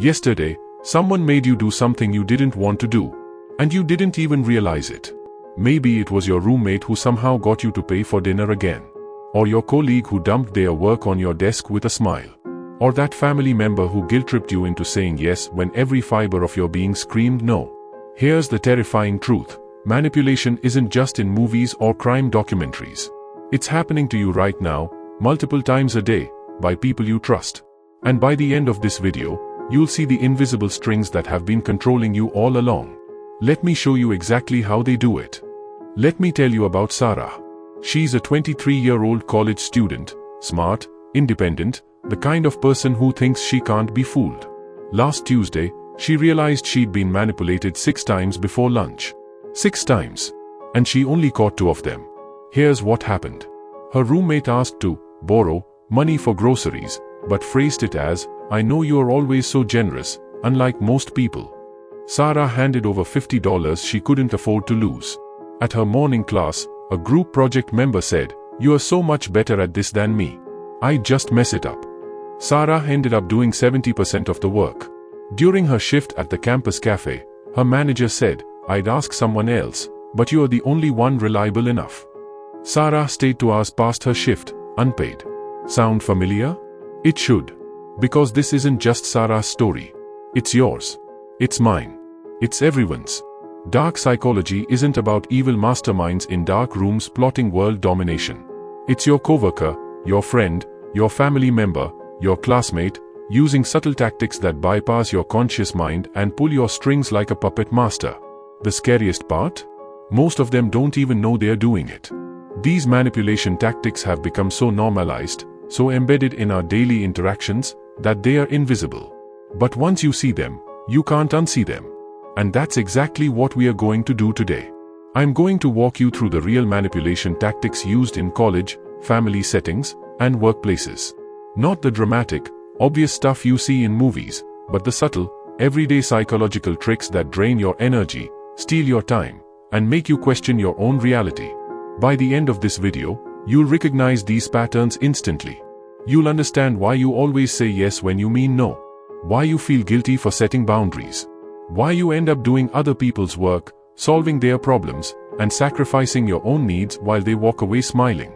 Yesterday, someone made you do something you didn't want to do, and you didn't even realize it. Maybe it was your roommate who somehow got you to pay for dinner again, or your colleague who dumped their work on your desk with a smile, or that family member who guilt-tripped you into saying yes when every fiber of your being screamed no. Here's the terrifying truth. Manipulation isn't just in movies or crime documentaries. It's happening to you right now, multiple times a day, by people you trust. And by the end of this video, you'll see the invisible strings that have been controlling you all along. Let me show you exactly how they do it. Let me tell you about Sarah. She's a 23-year-old college student, smart, independent, the kind of person who thinks she can't be fooled. Last Tuesday, she realized she'd been manipulated 6 times before lunch. 6 times. And she only caught 2 of them. Here's what happened. Her roommate asked to borrow money for groceries, but phrased it as, "I know you're always so generous, unlike most people." Sarah handed over $50 she couldn't afford to lose. At her morning class, a group project member said, "You are so much better at this than me. I just mess it up." Sarah ended up doing 70% of the work. During her shift at the campus cafe, her manager said, "I'd ask someone else, but you're the only one reliable enough." Sarah stayed 2 hours past her shift, unpaid. Sound familiar? It should. Because this isn't just Sarah's story. It's yours. It's mine. It's everyone's. Dark psychology isn't about evil masterminds in dark rooms plotting world domination. It's your coworker, your friend, your family member, your classmate, using subtle tactics that bypass your conscious mind and pull your strings like a puppet master. The scariest part? Most of them don't even know they're doing it. These manipulation tactics have become so normalized, so embedded in our daily interactions, that they are invisible. But once you see them, you can't unsee them. And that's exactly what we are going to do today. I'm going to walk you through the real manipulation tactics used in college, family settings, and workplaces. Not the dramatic, obvious stuff you see in movies, but the subtle, everyday psychological tricks that drain your energy, steal your time, and make you question your own reality. By the end of this video, you'll recognize these patterns instantly. You'll understand why you always say yes when you mean no, why you feel guilty for setting boundaries, why you end up doing other people's work, solving their problems, and sacrificing your own needs while they walk away smiling.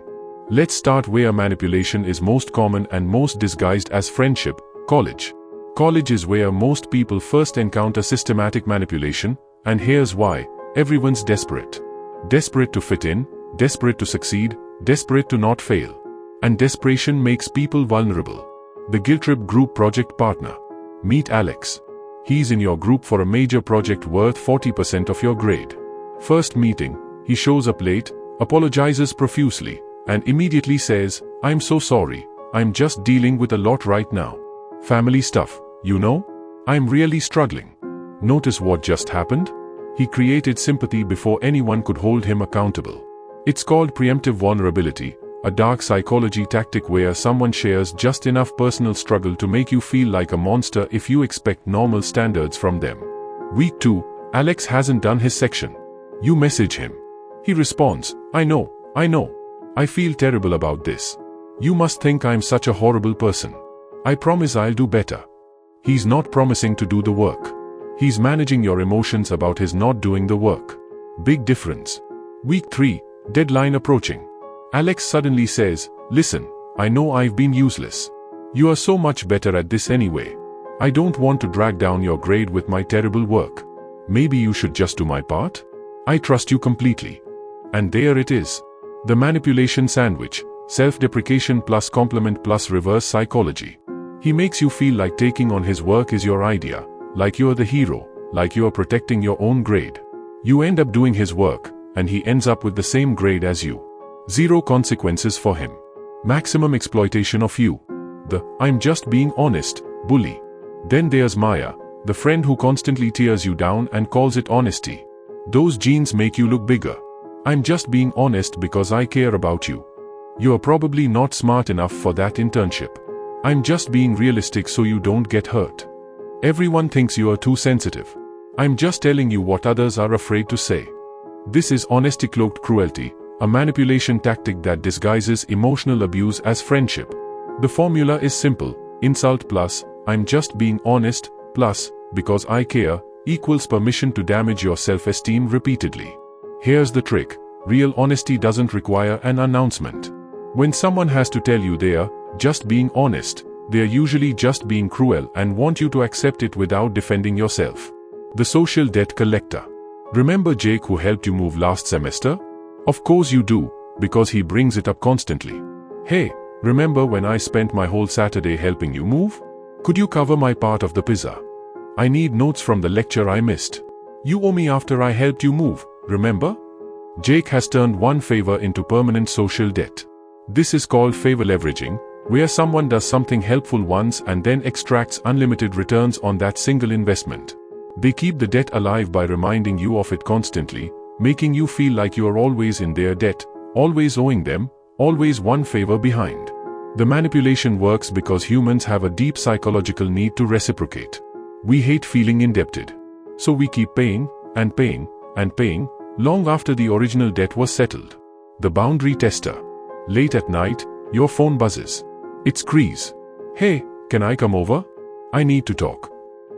Let's start where manipulation is most common and most disguised as friendship: college. College is where most people first encounter systematic manipulation, and here's why. Everyone's desperate. Desperate to fit in, desperate to succeed, desperate to not fail. And desperation makes people vulnerable. The guilt trip group project partner. Meet Alex. He's in your group for a major project worth 40% of your grade. First meeting, he shows up late, apologizes profusely, and immediately says, "I'm so sorry, I'm just dealing with a lot right now. Family stuff, you know? I'm really struggling." Notice what just happened? He created sympathy before anyone could hold him accountable. It's called preemptive vulnerability, a dark psychology tactic where someone shares just enough personal struggle to make you feel like a monster if you expect normal standards from them. Week 2, Alex hasn't done his section. You message him. He responds, I know. I feel terrible about this. You must think I'm such a horrible person. I promise I'll do better." He's not promising to do the work. He's managing your emotions about his not doing the work. Big difference. Week 3, deadline approaching. Alex suddenly says, "Listen, I know I've been useless. You are so much better at this anyway. I don't want to drag down your grade with my terrible work. Maybe you should just do my part? I trust you completely." And there it is. The manipulation sandwich, self-deprecation plus compliment plus reverse psychology. He makes you feel like taking on his work is your idea, like you're the hero, like you're protecting your own grade. You end up doing his work, and he ends up with the same grade as you. Zero consequences for him. Maximum exploitation of you. The "I'm just being honest" bully. Then there's Maya, the friend who constantly tears you down and calls it honesty. Those jeans make you look bigger. I'm just being honest because I care about you. You're probably not smart enough for that internship. I'm just being realistic so you don't get hurt. Everyone thinks you are too sensitive. I'm just telling you what others are afraid to say. This is honesty cloaked cruelty, a manipulation tactic that disguises emotional abuse as friendship. The formula is simple: insult plus "I'm just being honest" plus, because I care, equals permission to damage your self-esteem repeatedly. Here's the trick. Real honesty doesn't require an announcement. When someone has to tell you they are just being honest, they are usually just being cruel and want you to accept it without defending yourself. The social debt collector. Remember Jake who helped you move last semester? Of course you do, because he brings it up constantly. Hey, remember when I spent my whole Saturday helping you move? Could you cover my part of the pizza? I need notes from the lecture I missed. You owe me after I helped you move, remember? Jake has turned one favor into permanent social debt. This is called favor leveraging, where someone does something helpful once and then extracts unlimited returns on that single investment. They keep the debt alive by reminding you of it constantly, making you feel like you are always in their debt, always owing them, always one favor behind. The manipulation works because humans have a deep psychological need to reciprocate. We hate feeling indebted. So we keep paying, and paying, and paying, long after the original debt was settled. The boundary tester. Late at night, your phone buzzes. It's Chris. Hey, can I come over? I need to talk.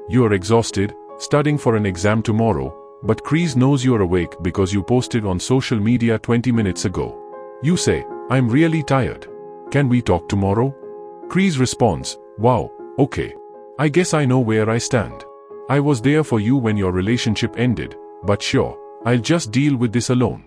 You are exhausted, studying for an exam tomorrow, but Chris knows you are awake because you posted on social media 20 minutes ago. You say, I'm really tired. Can we talk tomorrow? Chris responds, wow, okay. I guess I know where I stand. I was there for you when your relationship ended, but sure, I'll just deal with this alone.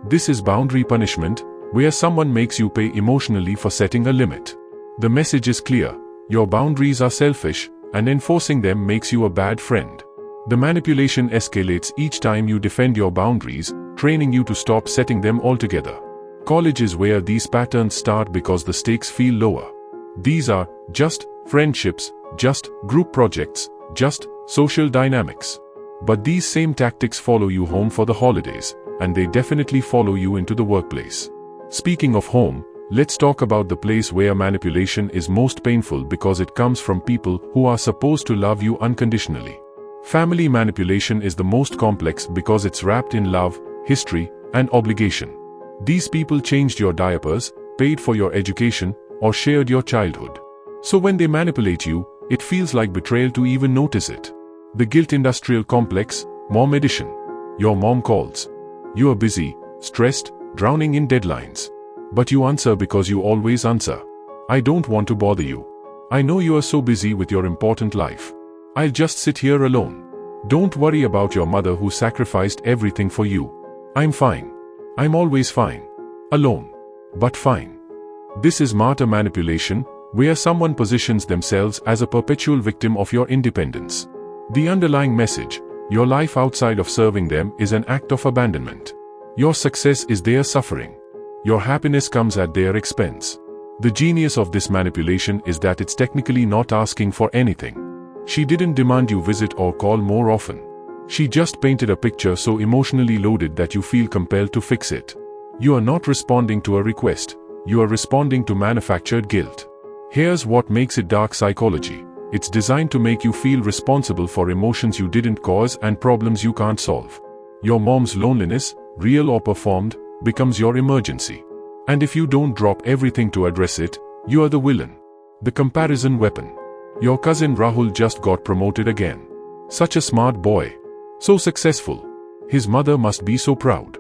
This is boundary punishment, where someone makes you pay emotionally for setting a limit. The message is clear. Your boundaries are selfish, and enforcing them makes you a bad friend. The manipulation escalates each time you defend your boundaries, training you to stop setting them altogether. College is where these patterns start because the stakes feel lower. These are just friendships, just group projects, just social dynamics. But these same tactics follow you home for the holidays, and they definitely follow you into the workplace. Speaking of home, let's talk about the place where manipulation is most painful because it comes from people who are supposed to love you unconditionally. Family manipulation is the most complex because it's wrapped in love, history, and obligation. These people changed your diapers, paid for your education, or shared your childhood. So when they manipulate you, it feels like betrayal to even notice it. The guilt industrial complex, mom edition. Your mom calls. You are busy, stressed, drowning in deadlines. But you answer because you always answer. I don't want to bother you. I know you are so busy with your important life. I'll just sit here alone. Don't worry about your mother who sacrificed everything for you. I'm fine. I'm always fine. Alone. But fine. This is martyr manipulation, where someone positions themselves as a perpetual victim of your independence. The underlying message, your life outside of serving them is an act of abandonment. Your success is their suffering. Your happiness comes at their expense. The genius of this manipulation is that it's technically not asking for anything. She didn't demand you visit or call more often. She just painted a picture so emotionally loaded that you feel compelled to fix it. You are not responding to a request, you are responding to manufactured guilt. Here's what makes it dark psychology. It's designed to make you feel responsible for emotions you didn't cause and problems you can't solve. Your mom's loneliness, real or performed, becomes your emergency. And if you don't drop everything to address it, you are the villain. The comparison weapon. Your cousin Rahul just got promoted again. Such a smart boy. So successful. His mother must be so proud.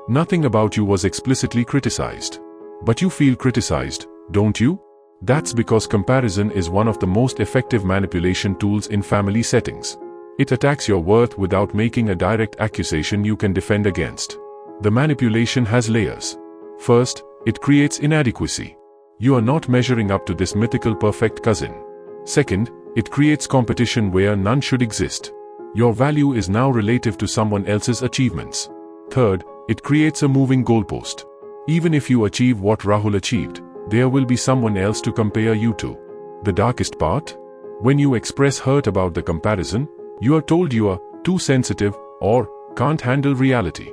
Nothing about you was explicitly criticized. But you feel criticized, don't you? That's because comparison is one of the most effective manipulation tools in family settings. It attacks your worth without making a direct accusation you can defend against. The manipulation has layers. First, it creates inadequacy. You are not measuring up to this mythical perfect cousin. Second, it creates competition where none should exist. Your value is now relative to someone else's achievements. Third, it creates a moving goalpost. Even if you achieve what Rahul achieved, there will be someone else to compare you to. The darkest part? When you express hurt about the comparison, you are told you are too sensitive or can't handle reality.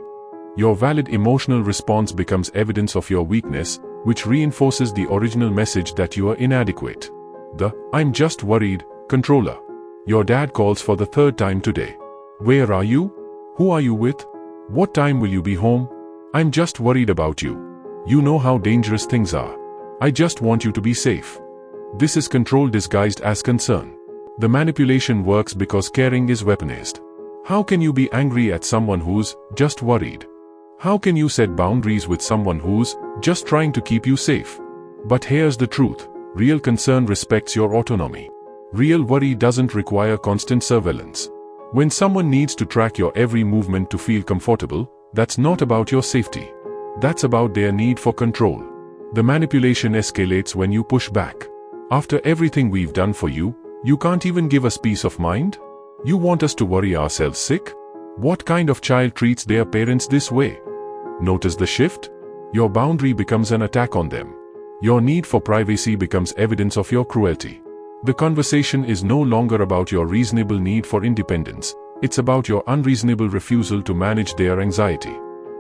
Your valid emotional response becomes evidence of your weakness, which reinforces the original message that you are inadequate. The "I'm just worried" controller. Your dad calls for the third time today. Where are you? Who are you with? What time will you be home? I'm just worried about you. You know how dangerous things are. I just want you to be safe. This is control disguised as concern. The manipulation works because caring is weaponized. How can you be angry at someone who's just worried? How can you set boundaries with someone who's just trying to keep you safe? But here's the truth. Real concern respects your autonomy. Real worry doesn't require constant surveillance. When someone needs to track your every movement to feel comfortable, that's not about your safety. That's about their need for control. The manipulation escalates when you push back. After everything we've done for you, you can't even give us peace of mind? You want us to worry ourselves sick? What kind of child treats their parents this way? Notice the shift? Your boundary becomes an attack on them. Your need for privacy becomes evidence of your cruelty. The conversation is no longer about your reasonable need for independence. It's about your unreasonable refusal to manage their anxiety.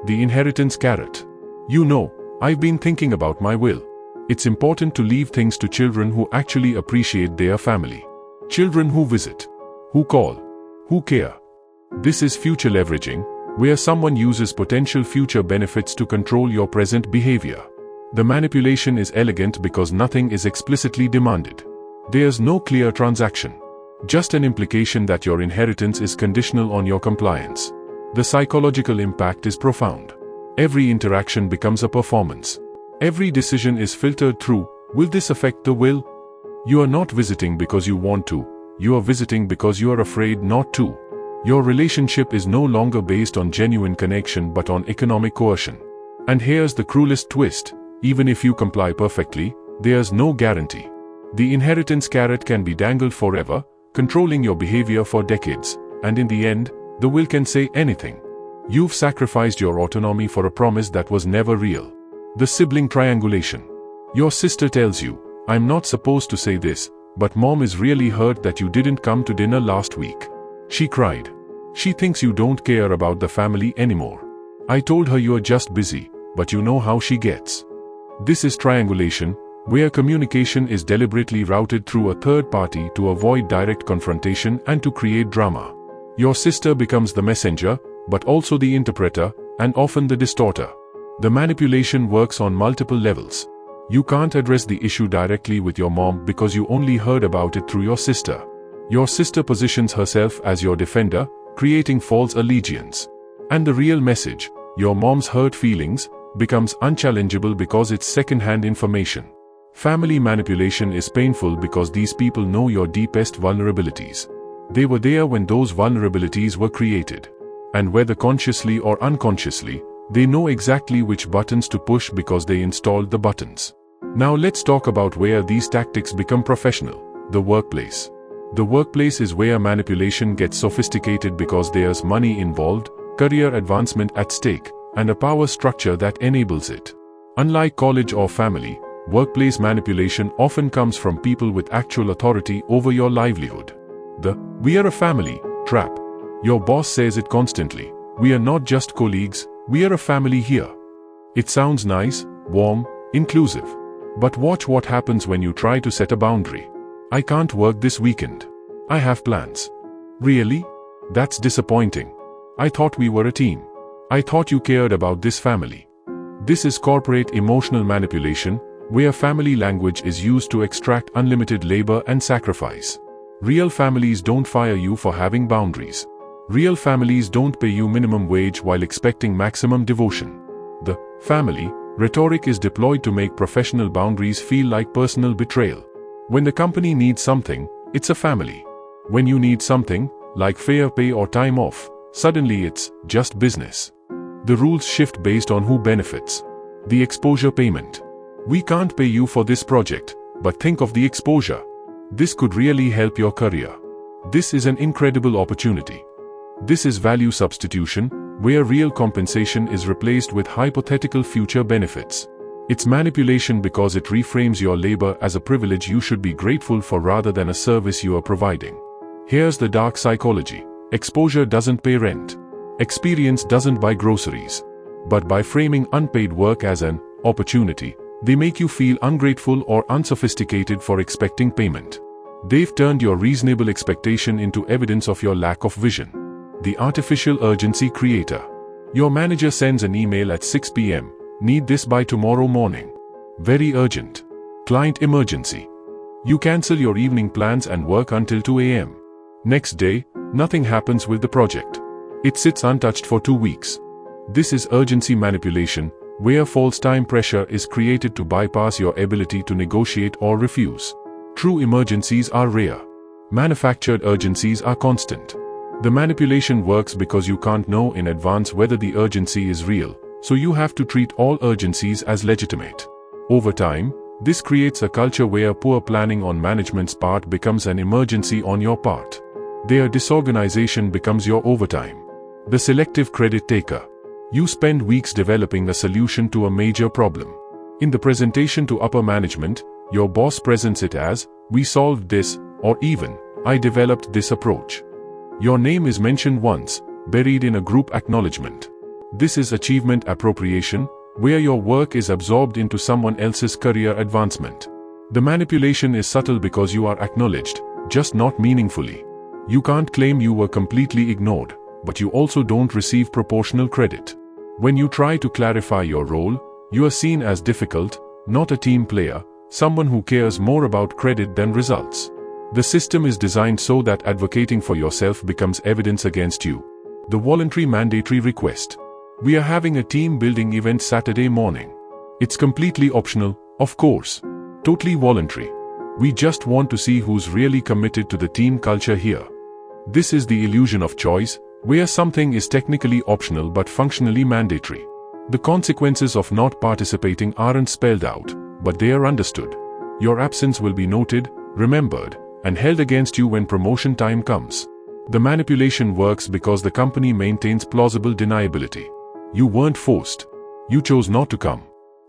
The inheritance carrot. You know, I've been thinking about my will. It's important to leave things to children who actually appreciate their family. Children who visit, who call, who care. This is future leveraging, where someone uses potential future benefits to control your present behavior. The manipulation is elegant because nothing is explicitly demanded. There's no clear transaction. Just an implication that your inheritance is conditional on your compliance. The psychological impact is profound. Every interaction becomes a performance. Every decision is filtered through, will this affect the will? You are not visiting because you want to. You are visiting because you are afraid not to. Your relationship is no longer based on genuine connection but on economic coercion. And here's the cruelest twist. Even if you comply perfectly, there's no guarantee. The inheritance carrot can be dangled forever, controlling your behavior for decades, and in the end, the will can say anything. You've sacrificed your autonomy for a promise that was never real. The sibling triangulation. Your sister tells you, I'm not supposed to say this, but mom is really hurt that you didn't come to dinner last week. She cried. She thinks you don't care about the family anymore. I told her you're just busy, but you know how she gets. This is triangulation, where communication is deliberately routed through a third party to avoid direct confrontation and to create drama. Your sister becomes the messenger, but also the interpreter, and often the distorter. The manipulation works on multiple levels. You can't address the issue directly with your mom because you only heard about it through your sister. Your sister positions herself as your defender, creating false allegiance. And the real message, your mom's hurt feelings, becomes unchallengeable because it's second-hand information. Family manipulation is painful because these people know your deepest vulnerabilities. They were there when those vulnerabilities were created. And whether consciously or unconsciously, they know exactly which buttons to push because they installed the buttons. Now let's talk about where these tactics become professional: the workplace. The workplace is where manipulation gets sophisticated because there's money involved, career advancement at stake, and a power structure that enables it. Unlike college or family, workplace manipulation often comes from people with actual authority over your livelihood. The "we are a family" trap. Your boss says it constantly. We are not just colleagues, we are a family here. It sounds nice, warm, inclusive. But watch what happens when you try to set a boundary. I can't work this weekend. I have plans. Really? That's disappointing. I thought we were a team. I thought you cared about this family. This is corporate emotional manipulation, where family language is used to extract unlimited labor and sacrifice. Real families don't fire you for having boundaries. Real families don't pay you minimum wage while expecting maximum devotion. The family rhetoric is deployed to make professional boundaries feel like personal betrayal. When the company needs something, it's a family. When you need something, like fair pay or time off, suddenly it's just business. The rules shift based on who benefits. The exposure payment. We can't pay you for this project, but think of the exposure. This could really help your career. This is an incredible opportunity. This is value substitution, where real compensation is replaced with hypothetical future benefits. It's manipulation because it reframes your labor as a privilege you should be grateful for rather than a service you are providing. Here's the dark psychology. Exposure doesn't pay rent. Experience doesn't buy groceries. But by framing unpaid work as an opportunity, they make you feel ungrateful or unsophisticated for expecting payment. They've turned your reasonable expectation into evidence of your lack of vision. The artificial urgency creator. Your manager sends an email at 6 p.m. Need this by tomorrow morning. Very urgent. Client emergency. You cancel your evening plans and work until 2 a.m. Next day, nothing happens with the project. It sits untouched for 2 weeks. This is urgency manipulation, where false time pressure is created to bypass your ability to negotiate or refuse. True emergencies are rare. Manufactured urgencies are constant. The manipulation works because you can't know in advance whether the urgency is real, so you have to treat all urgencies as legitimate. Over time, this creates a culture where poor planning on management's part becomes an emergency on your part. Their disorganization becomes your overtime. The selective credit taker. You spend weeks developing a solution to a major problem. In the presentation to upper management, your boss presents it as, "We solved this," or even, "I developed this approach." Your name is mentioned once, buried in a group acknowledgement. This is achievement appropriation, where your work is absorbed into someone else's career advancement. The manipulation is subtle because you are acknowledged, just not meaningfully. You can't claim you were completely ignored, but you also don't receive proportional credit. When you try to clarify your role, you are seen as difficult, not a team player, someone who cares more about credit than results. The system is designed so that advocating for yourself becomes evidence against you. The voluntary mandatory request. We are having a team building event Saturday morning. It's completely optional, of course. Totally voluntary. We just want to see who's really committed to the team culture here. This is the illusion of choice, where something is technically optional but functionally mandatory. The consequences of not participating aren't spelled out, but they are understood. Your absence will be noted, remembered, and held against you when promotion time comes. The manipulation works because the company maintains plausible deniability. You weren't forced. You chose not to come.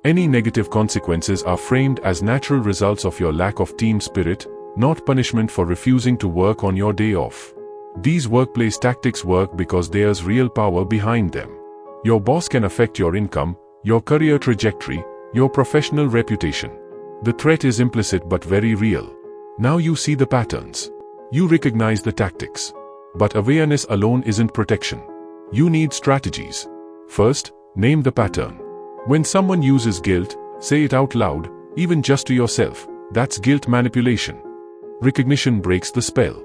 Any negative consequences are framed as natural results of your lack of team spirit, not punishment for refusing to work on your day off. These workplace tactics work because there's real power behind them. Your boss can affect your income, your career trajectory, your professional reputation. The threat is implicit but very real. Now you see the patterns. You recognize the tactics. But awareness alone isn't protection. You need strategies. First, name the pattern. When someone uses guilt, say it out loud, even just to yourself. That's guilt manipulation. Recognition breaks the spell.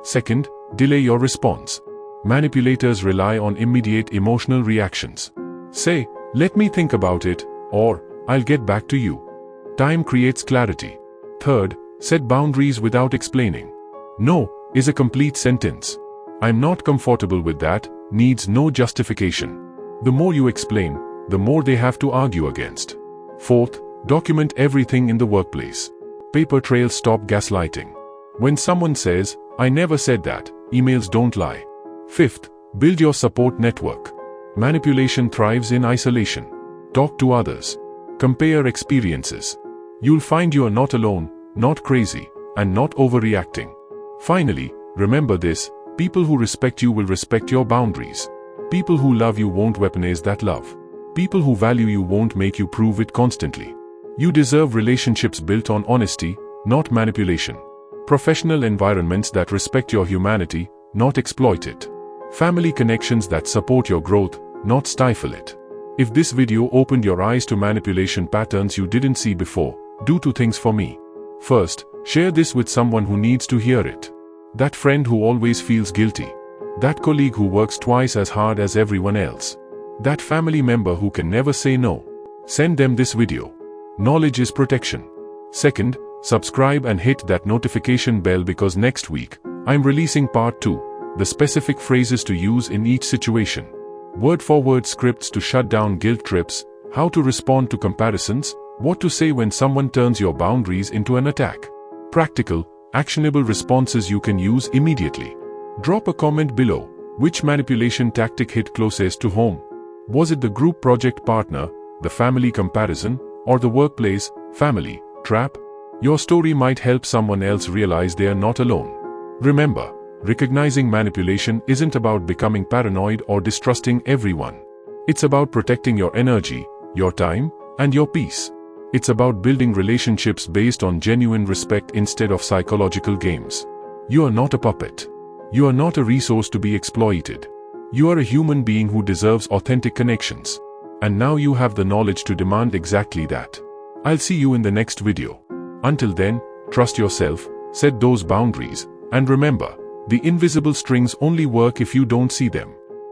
Second, delay your response. Manipulators rely on immediate emotional reactions. Say, "Let me think about it," or "I'll get back to you." Time creates clarity. Third, set boundaries without explaining. "No" is a complete sentence. "I'm not comfortable with that" needs no justification. The more you explain, the more they have to argue against. Fourth, document everything in the workplace. Paper trails stop gaslighting. When someone says, "I never said that," emails don't lie. Fifth, build your support network. Manipulation thrives in isolation. Talk to others. Compare experiences. You'll find you are not alone, not crazy, and not overreacting. Finally, remember this: people who respect you will respect your boundaries. People who love you won't weaponize that love. People who value you won't make you prove it constantly. You deserve relationships built on honesty, not manipulation. Professional environments that respect your humanity, not exploit it. Family connections that support your growth, not stifle it. If this video opened your eyes to manipulation patterns you didn't see before, do 2 things for me. First, share this with someone who needs to hear it. That friend who always feels guilty. That colleague who works twice as hard as everyone else. That family member who can never say no. Send them this video. Knowledge is protection. Second, subscribe and hit that notification bell because next week, I'm releasing part 2, the specific phrases to use in each situation. Word-for-word scripts to shut down guilt trips, how to respond to comparisons, what to say when someone turns your boundaries into an attack. Practical, actionable responses you can use immediately. Drop a comment below. Which manipulation tactic hit closest to home? Was it the group project partner, the family comparison, or the workplace, family, trap? Your story might help someone else realize they are not alone. Remember, recognizing manipulation isn't about becoming paranoid or distrusting everyone. It's about protecting your energy, your time, and your peace. It's about building relationships based on genuine respect instead of psychological games. You are not a puppet. You are not a resource to be exploited. You are a human being who deserves authentic connections. And now you have the knowledge to demand exactly that. I'll see you in the next video. Until then, Trust yourself, set those boundaries, and remember, the invisible strings only work if you don't see them.